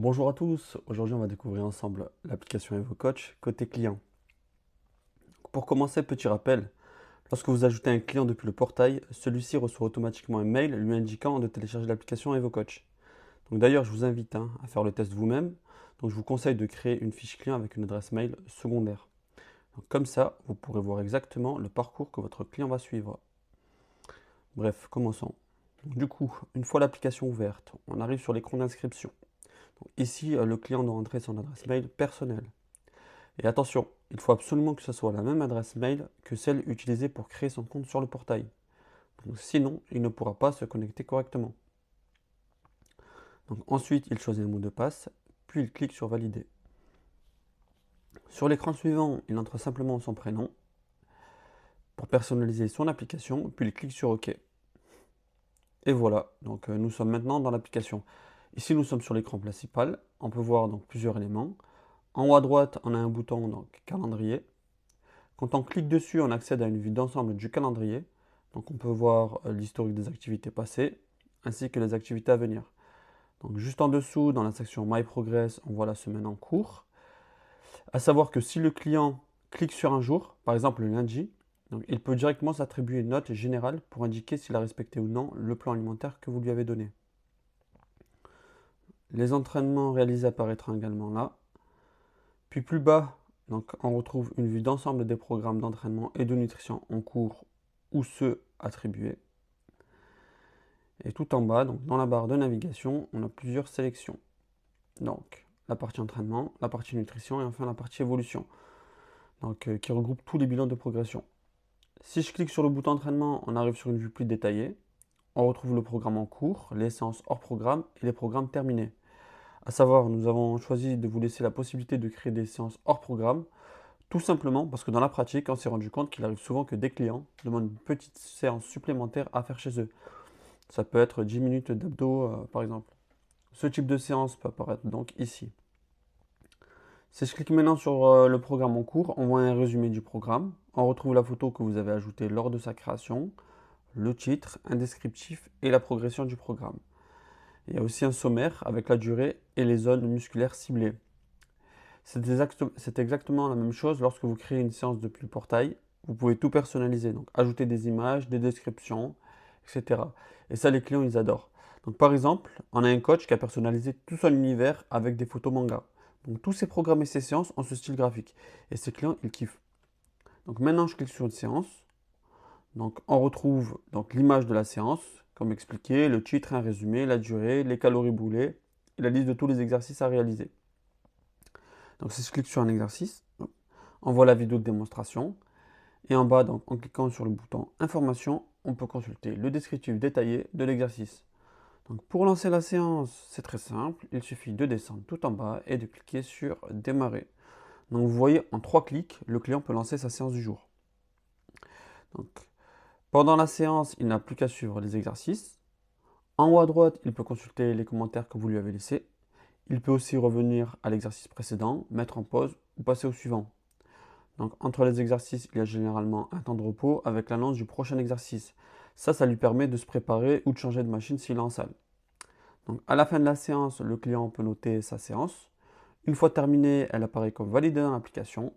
Bonjour à tous, aujourd'hui on va découvrir ensemble l'application EvoCoach côté client. Pour commencer, petit rappel, lorsque vous ajoutez un client depuis le portail, celui-ci reçoit automatiquement un mail lui indiquant de télécharger l'application EvoCoach. Donc d'ailleurs, je vous invite à faire le test vous-même. Donc je vous conseille de créer une fiche client avec une adresse mail secondaire. Donc, comme ça, vous pourrez voir exactement le parcours que votre client va suivre. Bref, commençons. Donc, du coup, une fois l'application ouverte, on arrive sur l'écran d'inscription. Ici, le client doit entrer son adresse mail personnelle. Et attention, il faut absolument que ce soit la même adresse mail que celle utilisée pour créer son compte sur le portail. Donc, sinon, il ne pourra pas se connecter correctement. Donc, ensuite, il choisit un mot de passe, puis il clique sur Valider. Sur l'écran suivant, il entre simplement son prénom pour personnaliser son application, puis il clique sur OK. Et voilà, donc nous sommes maintenant dans l'application. Ici, nous sommes sur l'écran principal. On peut voir donc plusieurs éléments. En haut à droite, on a un bouton donc calendrier. Quand on clique dessus, on accède à une vue d'ensemble du calendrier. Donc on peut voir l'historique des activités passées ainsi que les activités à venir. Donc juste en dessous, dans la section My Progress, on voit la semaine en cours. À savoir que si le client clique sur un jour, par exemple le lundi, donc il peut directement s'attribuer une note générale pour indiquer s'il a respecté ou non le plan alimentaire que vous lui avez donné. Les entraînements réalisés apparaîtront également là. Puis plus bas, donc, on retrouve une vue d'ensemble des programmes d'entraînement et de nutrition en cours ou ceux attribués. Et tout en bas, donc dans la barre de navigation, on a plusieurs sélections. Donc la partie entraînement, la partie nutrition et enfin la partie évolution, donc, qui regroupe tous les bilans de progression. Si je clique sur le bouton entraînement, on arrive sur une vue plus détaillée. On retrouve le programme en cours, les séances hors programme et les programmes terminés. À savoir, nous avons choisi de vous laisser la possibilité de créer des séances hors programme, tout simplement parce que dans la pratique, on s'est rendu compte qu'il arrive souvent que des clients demandent une petite séance supplémentaire à faire chez eux. Ça peut être 10 minutes d'abdos par exemple. Ce type de séance peut apparaître donc ici. Si je clique maintenant sur le programme en cours, on voit un résumé du programme. On retrouve la photo que vous avez ajoutée lors de sa création, le titre, un descriptif et la progression du programme. Il y a aussi un sommaire avec la durée et les zones musculaires ciblées. C'est exactement la même chose lorsque vous créez une séance depuis le portail. Vous pouvez tout personnaliser, donc ajouter des images, des descriptions, etc. Et ça, les clients, ils adorent. Donc par exemple, on a un coach qui a personnalisé tout son univers avec des photos manga. Donc tous ses programmes et ses séances ont ce style graphique. Et ses clients, ils kiffent. Donc maintenant, je clique sur une séance. Donc on retrouve donc l'image de la séance, comme expliqué, le titre, un résumé, la durée, les calories brûlées et la liste de tous les exercices à réaliser. Donc si je clique sur un exercice, on voit la vidéo de démonstration. Et en bas, donc, en cliquant sur le bouton Information, on peut consulter le descriptif détaillé de l'exercice. Donc pour lancer la séance, c'est très simple. Il suffit de descendre tout en bas et de cliquer sur Démarrer. Donc vous voyez, en 3 clics, le client peut lancer sa séance du jour. Donc, pendant la séance, il n'a plus qu'à suivre les exercices. En haut à droite, il peut consulter les commentaires que vous lui avez laissés. Il peut aussi revenir à l'exercice précédent, mettre en pause ou passer au suivant. Donc entre les exercices, il y a généralement un temps de repos avec l'annonce du prochain exercice. Ça lui permet de se préparer ou de changer de machine s'il est en salle. Donc à la fin de la séance, le client peut noter sa séance. Une fois terminée, elle apparaît comme validée dans l'application.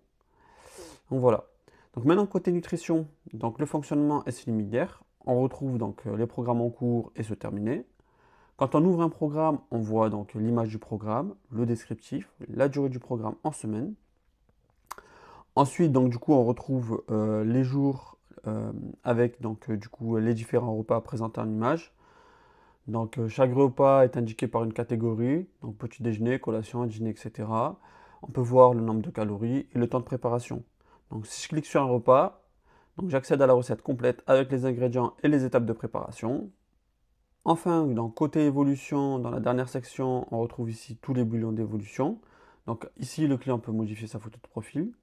Donc voilà. Donc maintenant côté nutrition, donc le fonctionnement est similaire. On retrouve donc les programmes en cours et ceux terminés. Quand on ouvre un programme, on voit donc l'image du programme, le descriptif, la durée du programme en semaine. Ensuite, donc, du coup, on retrouve les jours avec donc, du coup, les différents repas présentés en image. Donc, chaque repas est indiqué par une catégorie, donc petit déjeuner, collation, dîner, etc. On peut voir le nombre de calories et le temps de préparation. Donc, si je clique sur un repas, donc, j'accède à la recette complète avec les ingrédients et les étapes de préparation. Enfin, dans côté évolution, dans la dernière section, on retrouve ici tous les bouillons d'évolution. Donc, ici, le client peut modifier sa photo de profil.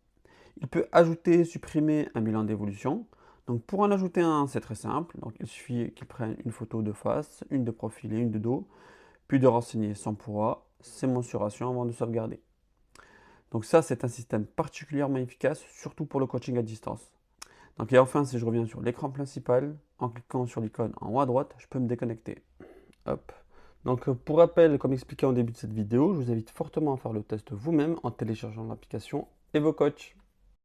Il peut ajouter et supprimer un bilan d'évolution. Donc pour en ajouter un, c'est très simple. Donc il suffit qu'il prenne une photo de face, une de profil et une de dos, puis de renseigner son poids, ses mensurations avant de sauvegarder. Donc ça, c'est un système particulièrement efficace, surtout pour le coaching à distance. Donc et enfin, si je reviens sur l'écran principal, en cliquant sur l'icône en haut à droite, je peux me déconnecter. Hop. Donc pour rappel, comme expliqué en début de cette vidéo, je vous invite fortement à faire le test vous-même en téléchargeant l'application EvoCoach.